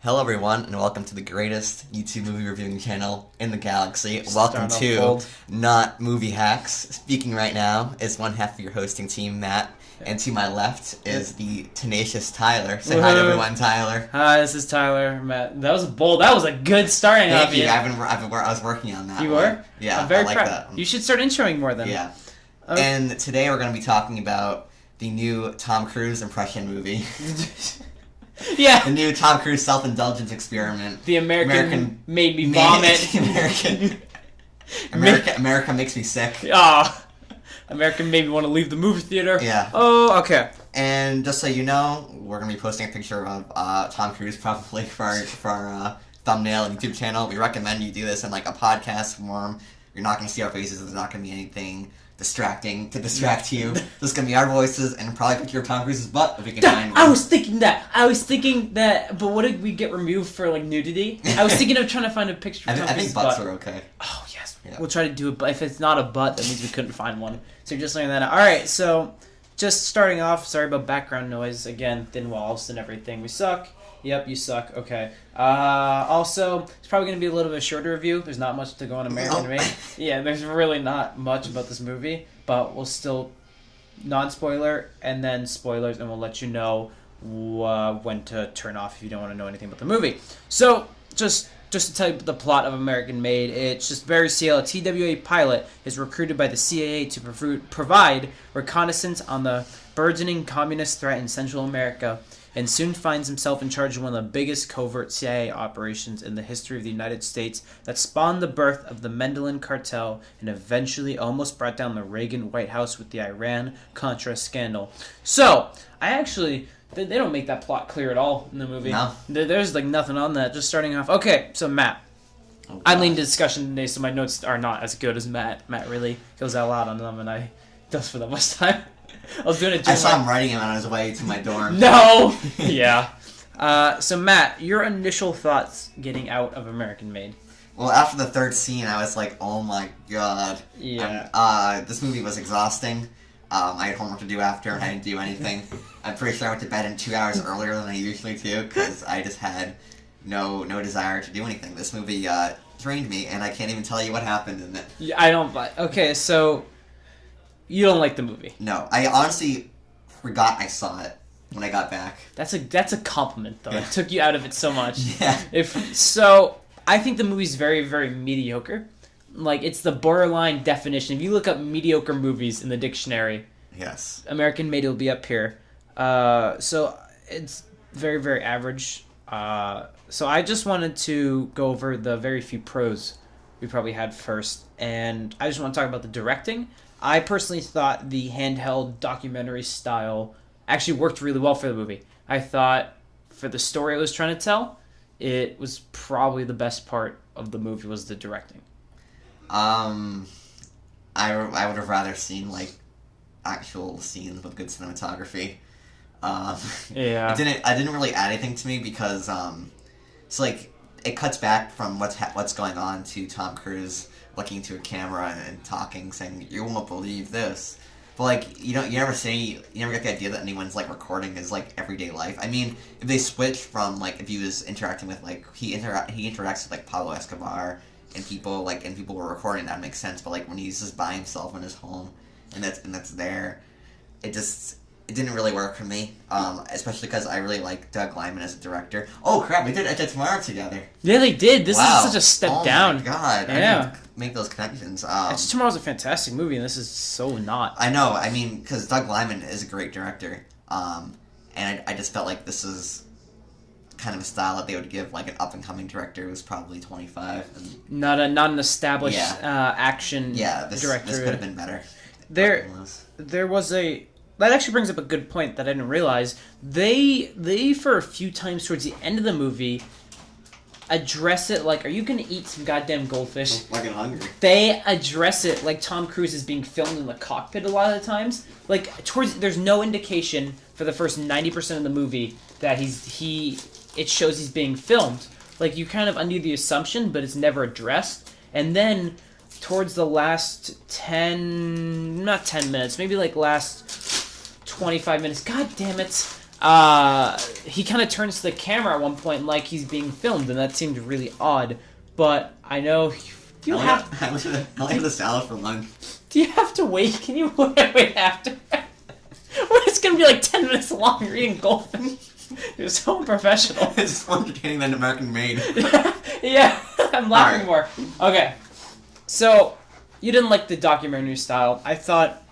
Hello everyone, and welcome to the greatest YouTube movie reviewing channel in the galaxy. Welcome to Not Movie Hacks. Speaking right now is one half of your hosting team, Matt, and to my left is the tenacious Tyler. Say hi to everyone, Tyler. Hi, this is Tyler. Matt, that was bold. That was a good starting off. Thank you. I was working on that. You were? Yeah, I'm very I like proud. that. You should start introing more then. Yeah. And today we're going to be talking about the new Tom Cruise impression movie. Yeah. The new Tom Cruise self-indulgence experiment. The American made me vomit. America makes me sick. American made me want to leave the movie theater. Yeah. Oh, okay. And just so you know, we're going to be posting a picture of Tom Cruise probably for our thumbnail and YouTube channel. We recommend you do this in like a podcast form. You're not going to see our faces. There's not going to be anything distracting to distract you. There's going to be our voices and probably a picture of Tom Cruise's butt if we can find one. I was thinking that, but what did we get removed for, like, nudity? I was thinking of trying to find a picture of Tom Cruise's butt. I think butts are okay. Oh, yes. Yeah. We'll try to do it, but if it's not a butt, that means we couldn't find one. So you're just learning that out. Alright, so just starting off, sorry about background noise. Again, thin walls and everything. We suck. Yep, you suck. Okay. Also, it's probably going to be a little bit shorter review. There's not much to go on American Made. Yeah, there's really not much about this movie, but we'll still non-spoiler and then spoilers, and we'll let you know when to turn off if you don't want to know anything about the movie. So, just to tell you the plot of American Made, it's just Barry Seal, a TWA pilot, is recruited by the CIA to provide reconnaissance on the burgeoning communist threat in Central America, and soon finds himself in charge of one of the biggest covert CIA operations in the history of the United States that spawned the birth of the Medellin cartel and eventually almost brought down the Reagan White House with the Iran-Contra scandal. So, they don't make that plot clear at all in the movie. No. There's like nothing on that, just starting off. Okay, so Matt. I leaned to discussion today, so my notes are not as good as Matt. Matt really goes out loud on them, and I does for the most time. I was doing it. I saw him writing him on his way to my dorm. No! Yeah. So, Matt, your initial thoughts getting out of American Made? Well, after the third scene, I was like, oh my god. Yeah. This movie was exhausting. I had homework to do after, and I didn't do anything. I'm pretty sure I went to bed 2 hours earlier than I usually do, because I just had no desire to do anything. This movie drained me, and I can't even tell you what happened in it. Yeah, I don't... Okay, so... You don't like the movie? No, I honestly forgot I saw it when I got back. That's a compliment, though. Yeah. It took you out of it so much. Yeah. I think the movie's very, very mediocre. Like, it's the borderline definition. If you look up mediocre movies in the dictionary, yes, American Made will be up here. So it's very, very average. So I just wanted to go over the very few pros we probably had first, and I just want to talk about the directing. I personally thought the handheld documentary style actually worked really well for the movie. I thought for the story it was trying to tell, it was probably the best part of the movie was the directing. I would have rather seen like actual scenes with good cinematography. Yeah. I didn't really add anything to me because it's like it cuts back from what's going on to Tom Cruise looking into a camera and talking, saying, "You won't believe this." But like you never get the idea that anyone's like recording his like everyday life. I mean, if they switch from like if he was interacting with like he interacts with like Pablo Escobar and people were recording, that makes sense. But like when he's just by himself in his home and that's there, it didn't really work for me, especially because I really like Doug Liman as a director. Oh crap, we did Edge of Tomorrow together. Yeah, they did. This is such a step down. Oh my god, yeah. I didn't make those connections. Edge of Tomorrow's a fantastic movie, and this is so not. I know, I mean, because Doug Liman is a great director, and I just felt like this is kind of a style that they would give like an up-and-coming director who's probably 25. And not an established action director. This could have been better. There was a... That actually brings up a good point that I didn't realize. They for a few times towards the end of the movie address it like, are you going to eat some goddamn goldfish? I'm fucking hungry. They address it like Tom Cruise is being filmed in the cockpit a lot of the times. Like, there's no indication for the first 90% of the movie that it shows he's being filmed. Like, you kind of undo the assumption, but it's never addressed. And then towards the last 10 minutes, maybe like last 25 minutes, god damn it, he kind of turns to the camera at one point like he's being filmed, and that seemed really odd. But I know you have. I like the salad for lunch. Do you have to wait? Can you wait after? It's gonna be like 10 minutes long. You're eating goldfish. You're so unprofessional. It's more entertaining than American Made. Yeah, I'm laughing more. Okay, so you didn't like the documentary style. I thought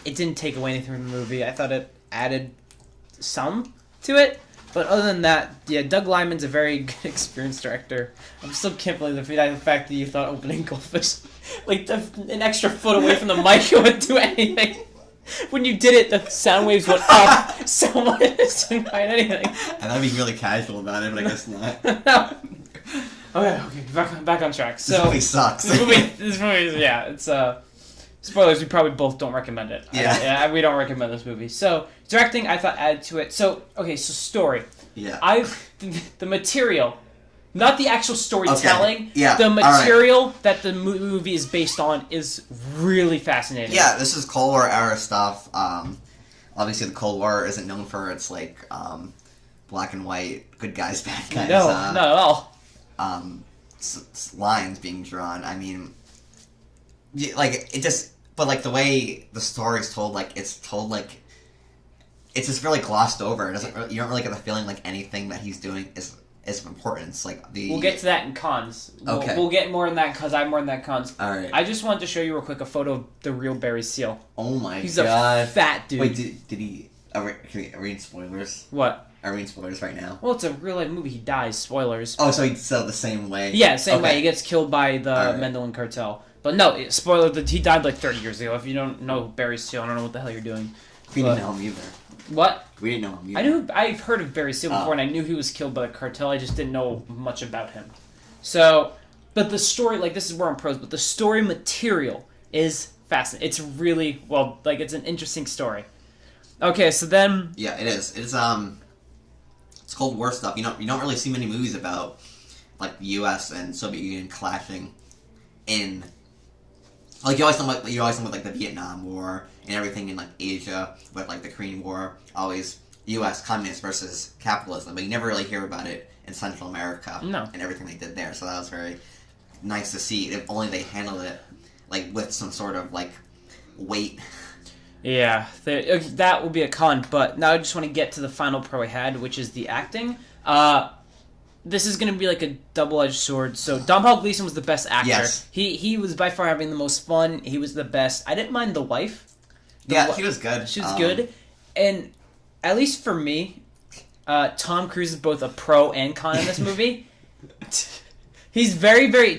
it didn't take away anything from the movie. I thought it added some to it. But other than that, yeah, Doug Liman's a very good, experienced director. I'm still can't believe the fact that you thought opening goldfish, like an extra foot away from the mic, it wouldn't do anything. When you did it, the sound waves went up so much it didn't find anything. And I'd be really casual about it, but I guess not. No. Okay, back on track. So this movie sucks. This movie, yeah, it's spoilers. We probably both don't recommend it. Yeah. We don't recommend this movie. So directing, I thought added to it. So okay, so story. Yeah. The material, not the actual storytelling. Okay. Yeah. The material that the movie is based on is really fascinating. Yeah, this is Cold War era stuff. Obviously, the Cold War isn't known for its like black and white, good guys, bad guys. No, not at all. Lines being drawn. I mean, like it just, but like the way the story's told, like it's told like it's just really glossed over. It doesn't. You don't really get the feeling like anything that he's doing is of importance. Like the. We'll get to that in cons. Okay. We'll get more in that because I have more in that cons. All right. I just wanted to show you real quick a photo of the real Barry Seal. Oh my god. He's a fat dude. Wait, did he? Are we reading spoilers? What? Are we reading spoilers right now? Well, it's a real life movie. He dies. Spoilers. Oh, so he's the same way. Yeah, same way. He gets killed by the Mendelin cartel. But no, spoiler. He died like 30 years ago. If you don't know Barry Seal, I don't know what the hell you're doing. We didn't know him either. What? We didn't know him either. I've heard of Barry Seal before, and I knew he was killed by the cartel. I just didn't know much about him. So, but the story, like this is where I'm pros, but the story material is fascinating. It's really it's an interesting story. Okay, so then. Yeah, it is. It's Cold War stuff. You don't really see many movies about like the U.S. and Soviet Union clashing in. Like you always know with like the Vietnam War and everything in like Asia with like the Korean War, always U.S. communists versus capitalism, but you never really hear about it in Central America and everything they did there. So that was very nice to see. If only they handled it like with some sort of like weight. Yeah, that will be a con. But now I just want to get to the final pro I had, which is the acting. This is going to be like a double-edged sword. So Domhall Gleeson was the best actor. Yes. He was by far having the most fun. He was the best. I didn't mind the wife. She was good. She was good. And at least for me, Tom Cruise is both a pro and con in this movie. He's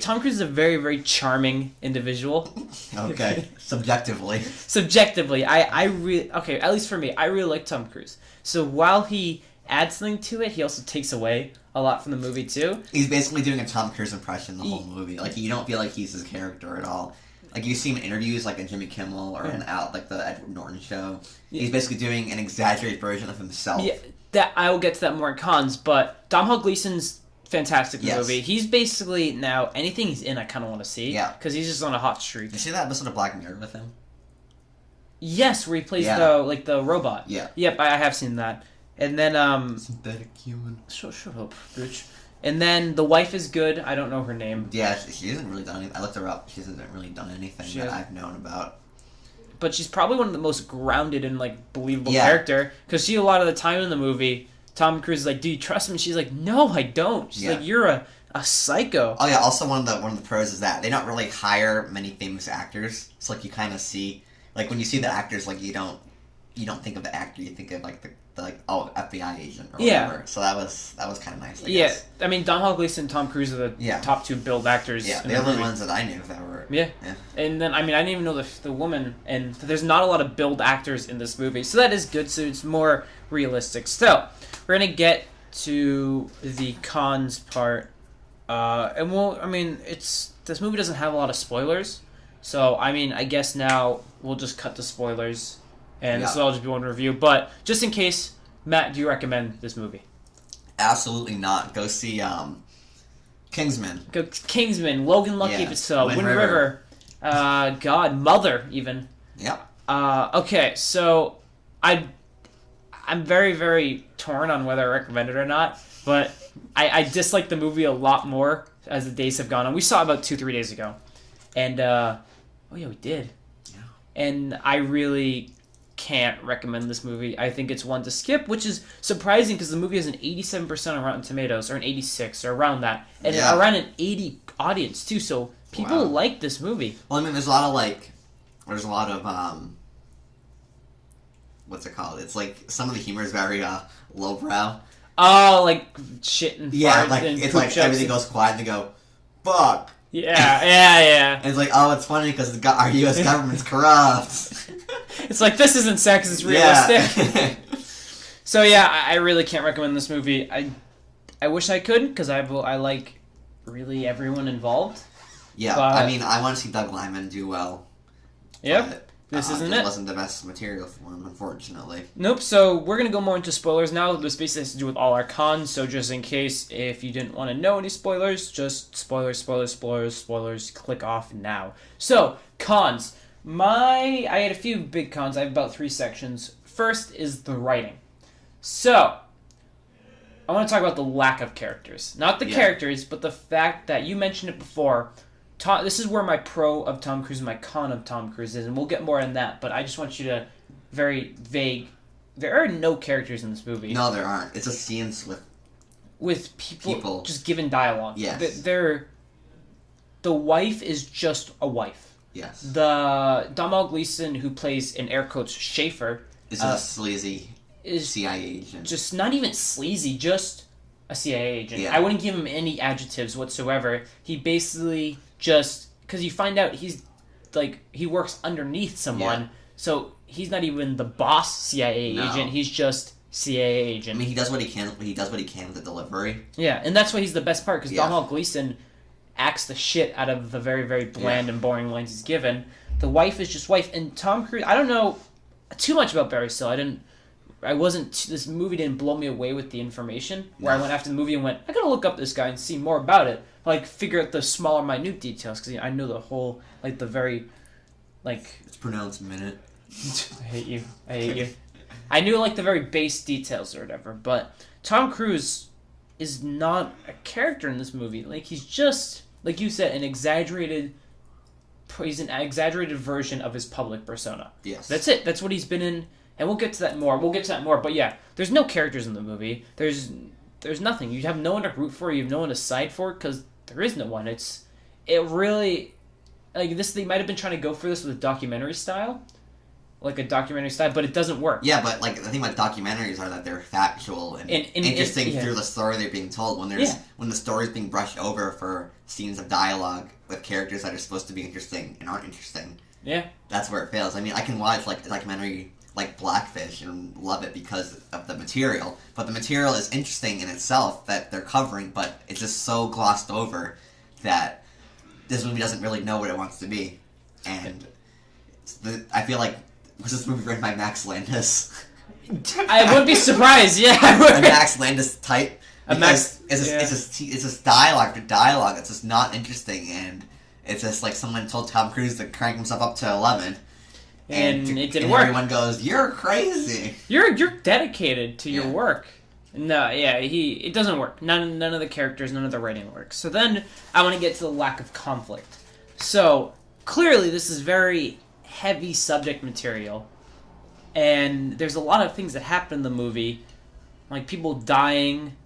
Tom Cruise is a very, very charming individual. Okay. Subjectively. Subjectively, I really... Okay, at least for me, I really like Tom Cruise. So while he adds something to it, he also takes away a lot from the movie, too. He's basically doing a Tom Cruise impression the whole movie. Like, you don't feel like he's his character at all. Like, you see him in interviews, like in Jimmy Kimmel or the Edward Norton show. He's basically doing an exaggerated version of himself. Yeah, I will get to that more in cons, but Domhall Gleeson's fantastic in the movie. He's basically, now, anything he's in I kind of want to see. Yeah. Because he's just on a hot streak. Did you see that episode of Black Mirror with him? Yes, where he plays the robot. Yeah. Yep, I have seen that. And then, synthetic human. Shut up, bitch. And then the wife is good. I don't know her name. Yeah, she hasn't really done anything. I looked her up. She hasn't really done anything that I've known about. But she's probably one of the most grounded and, believable character. Because a lot of the time in the movie, Tom Cruise is like, do you trust him? And she's like, no, I don't. She's like, you're a psycho. Oh, yeah, also one of the pros is that they don't really hire many famous actors. It's like you kind of see... Like, when you see the actors, you don't think of the actor. You think of, the FBI agent or whatever. So that was kind of nice, I guess. I mean, Domhall Gleeson and Tom Cruise are the top two billed actors. Yeah, they're the only ones that I knew that were... Yeah. And then, I didn't even know the woman, and there's not a lot of billed actors in this movie. So that is good, so it's more realistic. So, we're going to get to the cons part. This movie doesn't have a lot of spoilers. So, I guess now we'll just cut the spoilers. And this will all just be one review. But just in case, Matt, do you recommend this movie? Absolutely not. Go see Kingsman. Kingsman, Logan Lucky, Wind River. Mother, even. Yep. Okay, so I'm very, very torn on whether I recommend it or not, but I dislike the movie a lot more as the days have gone on. We saw it about 2-3 days ago, and oh yeah, we did. Yeah. And I really can't recommend this movie. I think it's one to skip, which is surprising because the movie has an 87% on Rotten Tomatoes, or an 86, or around that, and around an 80 audience too. So people like this movie. Well, I mean, there's a lot of what's it called? It's like some of the humor is very lowbrow. Oh, like shit and yeah, farts like and it's poop like jokes everything goes quiet and they go, "Fuck." Yeah. And it's like, oh, it's funny because our U.S. government's corrupt. It's like, this isn't sex, it's realistic. Yeah. So yeah, I really can't recommend this movie. I wish I could, because I like really everyone involved. Yeah, but, I mean, I want to see Doug Liman do well. Yep. But, this isn't it. It wasn't the best material for him, unfortunately. Nope, so we're going to go more into spoilers now. This basically has to do with all our cons, so just in case, if you didn't want to know any spoilers, just spoilers, click off now. So, cons. I had a few big cons. I have about 3 sections. First is the writing. So, I want to talk about the lack of characters. Not the characters, but the fact that you mentioned it before. This is where my pro of Tom Cruise and my con of Tom Cruise is, and we'll get more on that, but I just want you to, very vague, there are no characters in this movie. No, there aren't. It's just scenes with people just given dialogue. Yes. The wife is just a wife. Yes. The Domhall Gleeson, who plays, in air quotes, Schaefer, is a sleazy CIA agent. Just not even sleazy, just a CIA agent. Yeah. I wouldn't give him any adjectives whatsoever. He basically just, because you find out he works underneath someone, so he's not even the boss CIA agent. He's just CIA agent. I mean, he does what he can. He does what he can with the delivery. Yeah, and that's why he's the best part, because Domhnall Gleeson acts the shit out of the very, very bland and boring lines he's given. The wife is just wife, and Tom Cruise. I don't know too much about Barry Still. This movie didn't blow me away with the information, where I went after the movie and went, I gotta look up this guy and see more about it. Like, figure out the smaller, minute details, because I know the whole, like, the very, like... It's pronounced minute. I hate you. I knew, like, the very base details or whatever, but Tom Cruise is not a character in this movie. Like, he's just, like you said, he's an exaggerated version of his public persona. Yes. That's it. That's what he's been in. And we'll get to that more. But yeah, there's no characters in the movie. There's nothing. You have no one to root for. You have no one to side for, because there is no one. It really, like, this, they might have been trying to go for this with a documentary style. But it doesn't work. Yeah, but, like, the thing about documentaries are that they're factual and interesting through the story they're being told. When the story's being brushed over for scenes of dialogue with characters that are supposed to be interesting and aren't interesting. Yeah. That's where it fails. I mean, I can watch, like, a documentary like Blackfish and love it because of the material, but the material is interesting in itself that they're covering, but it's just so glossed over that this movie doesn't really know what it wants to be. And I feel like, was this movie written by Max Landis? I wouldn't be surprised. Yeah, a Max Landis type. It's just dialogue to dialogue. It's just not interesting, and it's just like someone told Tom Cruise to crank himself up to 11. And it didn't work. Everyone goes, "You're crazy. You're dedicated to your work." No, it doesn't work. None of the characters, none of the writing works. So then I want to get to the lack of conflict. So clearly this is very heavy subject material, and there's a lot of things that happen in the movie, like people dying,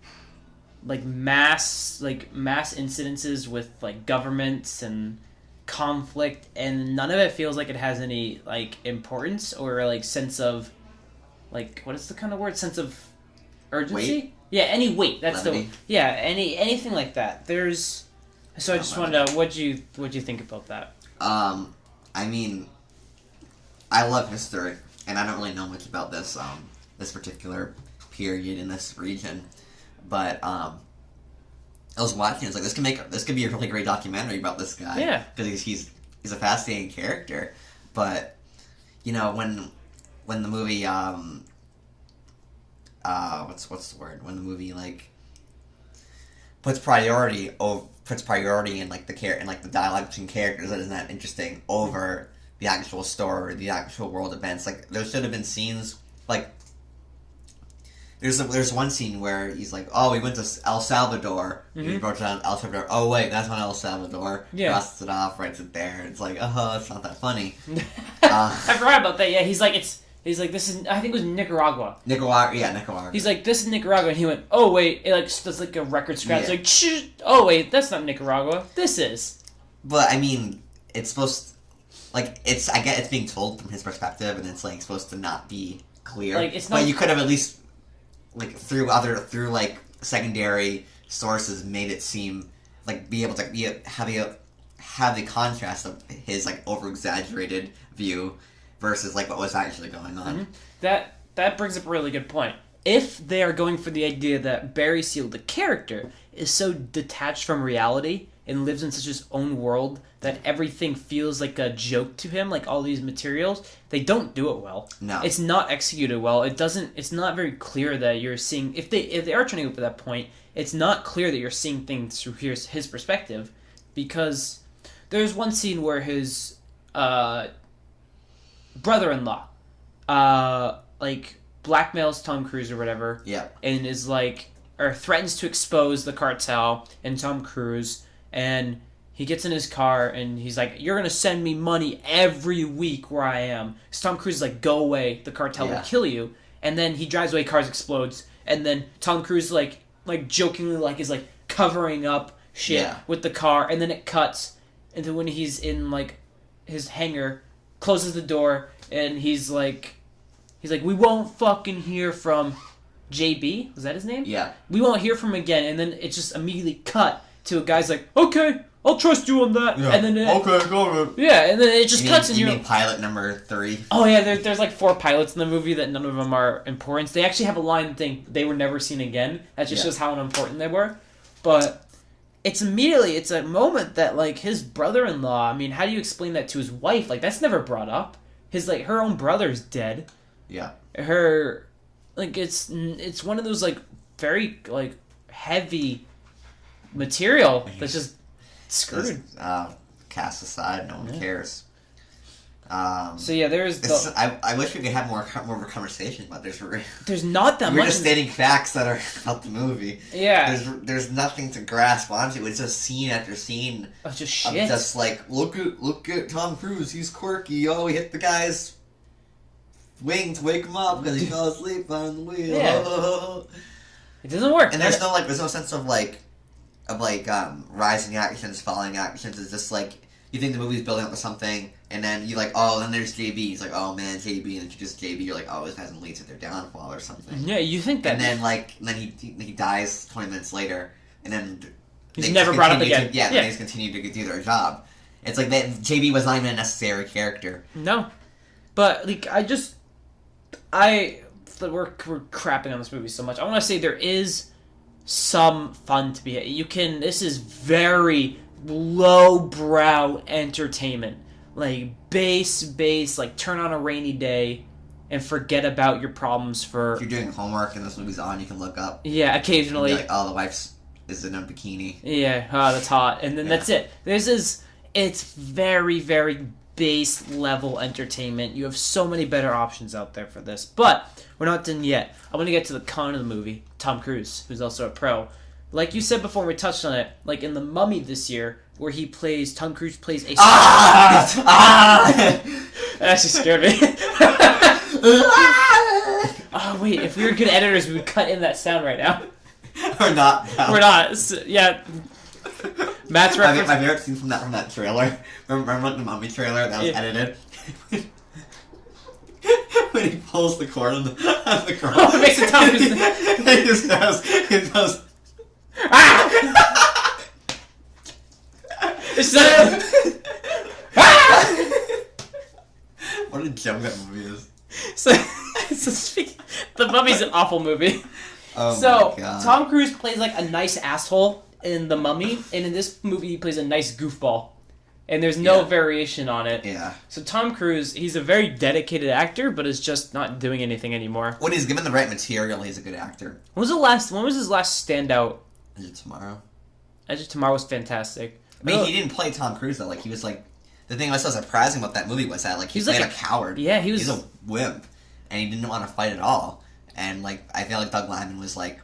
like mass incidences with like governments and conflict, and none of it feels like it has any like importance or like sense of, like, what is the kind of word, sense of urgency? Weight? Yeah, any weight. That's Levity. anything like that. I just wanted to, what'd you think about that? I mean, I love history, and I don't really know much about this this particular period in this region, but I was watching. It's like this could be a really great documentary about this guy. Yeah, because he's a fascinating character. But you know, when the movie what's the word? When the movie like puts priority in like the dialogue between characters that isn't that interesting over the actual story, the actual world events. Like there should have been scenes like There's one scene where he's like, oh, we went to El Salvador. And he wrote down El Salvador. Oh, wait, that's not El Salvador. Yeah. Crosses it off, writes it there. It's like, it's not that funny. I forgot about that. Yeah, he's like, this is, I think it was Nicaragua. Nicaragua. He's like, this is Nicaragua. And he went, oh, wait. It like does like a record scratch. Yeah. It's like, oh, wait, that's not Nicaragua. This is. But, I mean, it's supposed to, like, I get it's being told from his perspective, and it's, like, supposed to not be clear. Like, it's not. But you could have at least, like, through like, secondary sources made it seem, like, be able to have the contrast of his, like, over-exaggerated view versus, like, what was actually going on. That brings up a really good point. If they are going for the idea that Barry Seal, the character, is so detached from reality and lives in such his own world that everything feels like a joke to him, like all these materials, they don't do it well. No. It's not executed well. It's not very clear that you're seeing, if they are trying to go for that point, it's not clear that you're seeing things through his perspective, because there's one scene where his brother-in-law like blackmails Tom Cruise or whatever, and is like, or threatens to expose the cartel and Tom Cruise, and he gets in his car and he's like, you're gonna send me money every week where I am. So Tom Cruise is like, go away, the cartel will kill you. And then he drives away, cars explodes, and then Tom Cruise like jokingly like is like covering up shit with the car, and then it cuts, and then when he's in like his hangar, closes the door, and he's like, we won't fucking hear from JB. Was that his name? Yeah. We won't hear from him again, and then it just immediately cut to a guy's like, okay, I'll trust you on that. Yeah. And then okay, go ahead. Yeah, and then it just cuts, and you you're mean pilot number 3. Oh yeah, there's like 4 pilots in the movie that none of them are important. They actually have a line thing, they were never seen again. That just shows how unimportant they were. But it's a moment that like his brother-in-law, I mean, how do you explain that to his wife? Like that's never brought up. Her own brother's dead. Yeah. Her, like, it's one of those, like, very, like, heavy material that's just screwed. Cast aside, no one cares. So, yeah, there's I wish we could have more of a conversation, but there's not that much. We're just stating facts that are about the movie. Yeah. There's nothing to grasp onto. It's just scene after scene. Of just shit. Just like, look at Tom Cruise, he's quirky. Oh, he hit the guy's wing to wake him up because he fell asleep on the wheel. Yeah. It doesn't work. And there's no sense of rising actions, falling actions. It's just like, you think the movie's building up to something, and then you're like, oh, then there's JB. He's like, oh man, JB, and then you just JB. You're like, oh, this hasn't leads to their downfall or something. Yeah, you think that. And then he dies 20 minutes later, and then he's never brought up again. They just continue to do their job. It's like that JB was not even a necessary character. No, but like we're crapping on this movie so much. I want to say there is some fun to be had. This is very lowbrow entertainment. Like base, like turn on a rainy day and forget about your problems for... If you're doing homework and this movie's on, you can look up. Yeah, occasionally. Like, oh, the wife's is in a bikini. Yeah, that's hot. And then that's it. It's very, very base level entertainment. You have so many better options out there for this. But we're not done yet. I want to get to the con of the movie. Tom Cruise, who's also a pro. Like you said before, we touched on it. Like in The Mummy this year, where Tom Cruise plays a... That actually scared me. Oh, wait, if we were good editors, we would cut in that sound right now. We're not. No. We're not. Yeah. Matt's reference... My favorite scene from that trailer. Remember the Mummy trailer that was edited? When he pulls the cord on the girl. Oh, it makes it Tom Cruise. He goes... Ah! What a joke that movie is. So The Mummy's an awful movie. Oh so my God. Tom Cruise plays like a nice asshole in The Mummy, and in this movie he plays a nice goofball. And there's no variation on it. Yeah. So Tom Cruise, he's a very dedicated actor, but is just not doing anything anymore. When he's given the right material, he's a good actor. When was his last standout? Edge of Tomorrow. Edge of Tomorrow was fantastic. I mean, he didn't play Tom Cruise though. Like he was like, the thing that was so surprising about that movie was that like he played like a coward. Yeah, he was. He's a wimp, and he didn't want to fight at all. And like I feel like Doug Liman was like,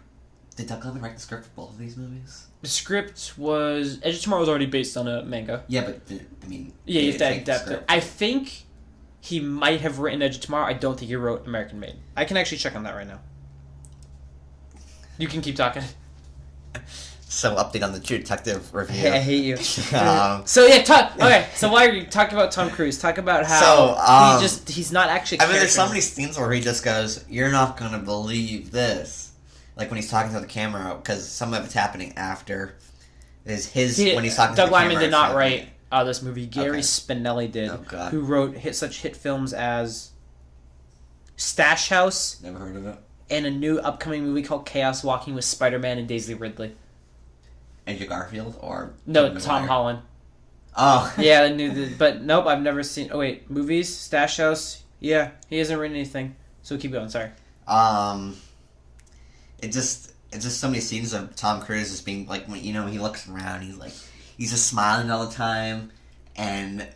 did Doug Liman write the script for both of these movies? The script was Edge of Tomorrow was already based on a manga. Yeah, but I mean, Yeah, you have to take the adapt it. script. I think he might have written Edge of Tomorrow. I don't think he wrote American Made. I can actually check on that right now. You can keep talking. So update on the True Detective review. Hey, I hate you. Um, So yeah, okay. So why are you talking about Tom Cruise? Talk about how he's not actually. I mean, there's so many scenes where he just goes, "You're not gonna believe this," like when he's talking to the camera, because some of it's happening after. Is when he's talking to the camera. Doug Liman did it's not happening. write this movie. Gary Okay. Spinelli did, Oh, God. who wrote such hit films as Stash House Never heard of it. and a new upcoming movie called Chaos Walking with Spider-Man and Daisy Ridley. Andrew Garfield or No, Tobey Tom Maguire? Holland. Oh, Yeah, I knew but nope, I've never seen. Oh wait, movies, Stash House. Yeah, he hasn't written anything. So keep going. Sorry. it's just so many scenes of Tom Cruise just being like, when he looks around, he's just smiling all the time, and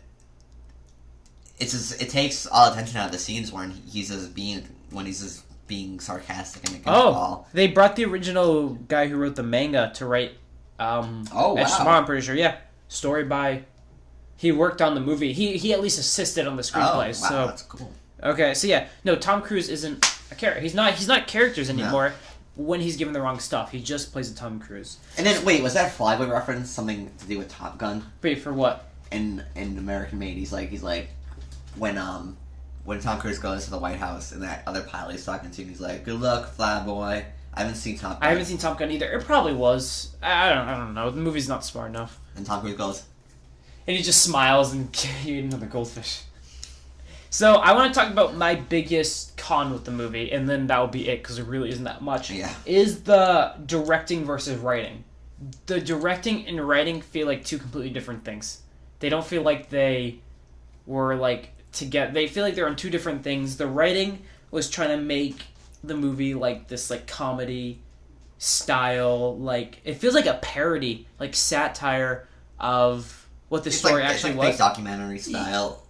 it takes all attention out of the scenes when he's just being sarcastic and against all. They brought the original guy who wrote the manga to write. Wow. Edge of Tomorrow, I'm pretty sure. Yeah, story by. He worked on the movie. He at least assisted on the screenplay. Oh, wow, So that's cool. okay, so yeah, no, Tom Cruise isn't a character. He's not characters anymore. When he's given the wrong stuff, he just plays a Tom Cruise. And then wait, was that a Flyboy reference? Something to do with Top Gun? Wait, for what? In American Made, he's like when Tom Cruise goes to the White House and that other pilot he's talking to, he's like, "Good luck, Flyboy." I haven't seen Top Gun. I haven't seen Top Gun either. It probably was. I don't know. The movie's not smart enough. And Tom Cruise goes, And he just smiles and you eat another goldfish. So I want to talk about my biggest con with the movie, and then that will be it because there really isn't that much. Yeah. Is the directing versus writing. The directing and writing feel like two completely different things. They don't feel like they were like together. They feel like they're on two different things. The writing was trying to make the movie like this like comedy style, like it feels like a parody, like satire of what the story actually it's was. fake documentary style.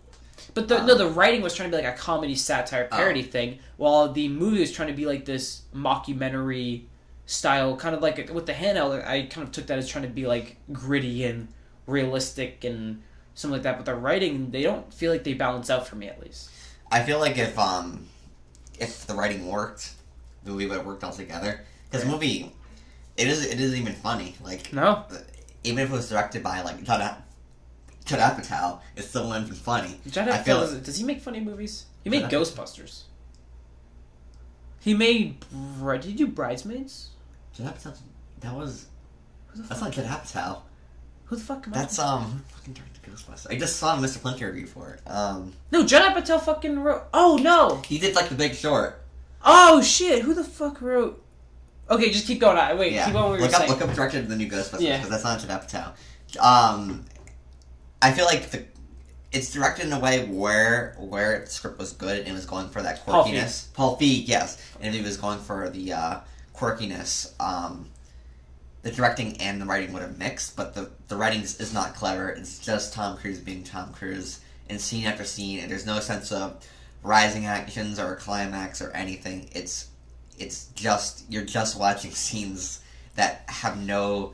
But the writing was trying to be like a comedy satire parody thing, while the movie was trying to be like this mockumentary style, kind of like with the handheld. I kind of took that as trying to be like gritty and realistic and something like that. But the writing, they don't feel like they balance out for me, at least. I feel like if the writing worked, the movie would have worked all together. Because the movie, it isn't even funny. Like No. Even if it was directed by like Judd Apatow, it still wouldn't be funny. Judd Apatow, does he make funny movies? He made Ghostbusters. He made. Did he do Bridesmaids? Judd Apatow. That's not Judd Apatow. Who the fuck? That's who fucking directed Ghostbusters. I just saw a Mr. Plinter review for it. No, Judd Apatow fucking wrote. Oh no! He did like The Big Short. Oh shit! Who the fuck wrote? Okay, just keep going. Wait, keep going. What you were saying. Look up directed the new Ghostbusters Yeah. because that's not Judd Apatow. I feel like it's directed in a way where the script was good and it was going for that quirkiness. Paul Feig, yes, and if he was going for the quirkiness, the directing and the writing would have mixed. But the writing is not clever. It's just Tom Cruise being Tom Cruise, and scene after scene, and there's no sense of rising actions or a climax or anything. It's just you're just watching scenes that have no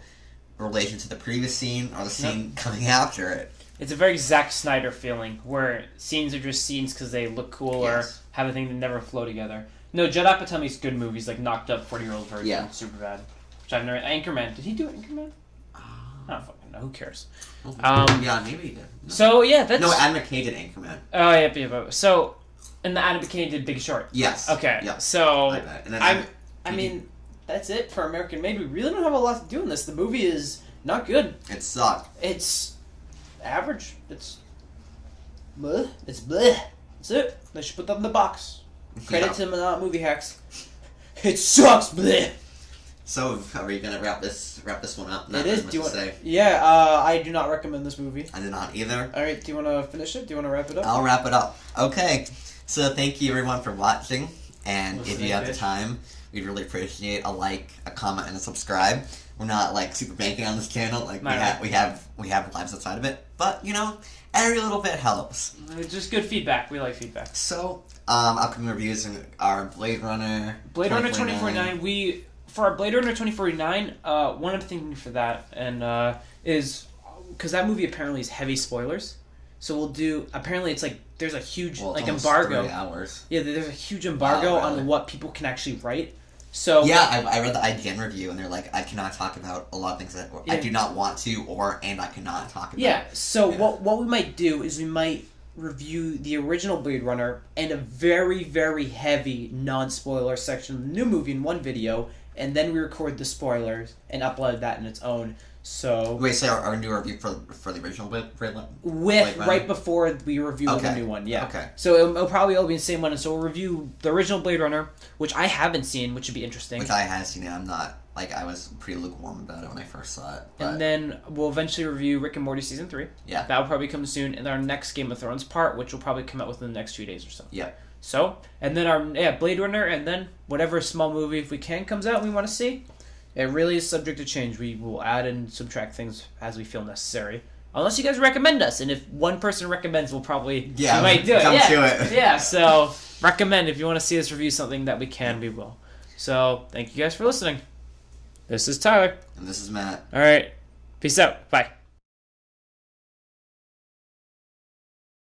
relation to the previous scene or the scene coming after it. It's a very Zack Snyder feeling where scenes are just scenes because they look cool or have a thing that never flow together. No, Judd Apatow makes good movies like Knocked Up, 40-Year-Old Virgin, super bad. Which I've never. Anchorman. Did he do Anchorman? I don't fucking know. Who cares? Yeah, maybe he did. No. So yeah, that's. No, Adam McKay did Anchorman. Oh yeah. So, and the Adam McKay did Big Short. Yes. Okay. Yeah. So I mean, that's it for American Made. We really don't have a lot to do in this. The movie is not good. It sucked. It's average. It's bleh. It's bleh. That's it. They should put that in the box. Credit to Movie Hacks. It sucks, bleh. So, are we gonna wrap this one up? Not It is. much Do you to want? say. Yeah. I do not recommend this movie. I did not either. All right. Do you want to finish it? Do you want to wrap it up? I'll wrap it up. Okay. So, thank you everyone for watching, and if you have the time, we'd really appreciate a like, a comment, and a subscribe. we're not like super banking on this channel. Like Right. we have lives outside of it, but you know, every little bit helps. It's just good feedback. We like feedback. So, upcoming reviews are Blade Runner. Blade Runner 2049. For our Blade Runner 2049, one of the things for that and is because that movie apparently is heavy spoilers. So we'll do. Apparently, it's like there's a huge like embargo. 3 hours. Yeah, there's a huge embargo Wow, really? on what people can actually write. So yeah, I read the IGN review, and they're like, I cannot talk about a lot of things that I do not want to, and I cannot talk about. Yeah. So what we might do is we might review the original Blade Runner and a very, very heavy non-spoiler section of the new movie in one video, and then we record the spoilers and upload that in its own. So wait, so our new review for the original Blade Runner? Right before we review the new one, yeah. Okay. So it'll probably all be the same one, and so we'll review the original Blade Runner, which I haven't seen, which would be interesting. Which I have seen it. I'm not like I was pretty lukewarm about it when I first saw it. But... And then we'll eventually review Rick and Morty season 3. Yeah. That will probably come soon, and our next Game of Thrones part, which will probably come out within the next 2 days or so. Yeah. So, and then our Blade Runner, and then whatever small movie, if we can, comes out and we want to see. It really is subject to change. We will add and subtract things as we feel necessary. Unless you guys recommend us, and if one person recommends, we'll probably we might do it. Come to it. Yeah, so recommend if you want to see us review something that we can, we will. So, thank you guys for listening. This is Tyler. And this is Matt. All right. Peace out. Bye.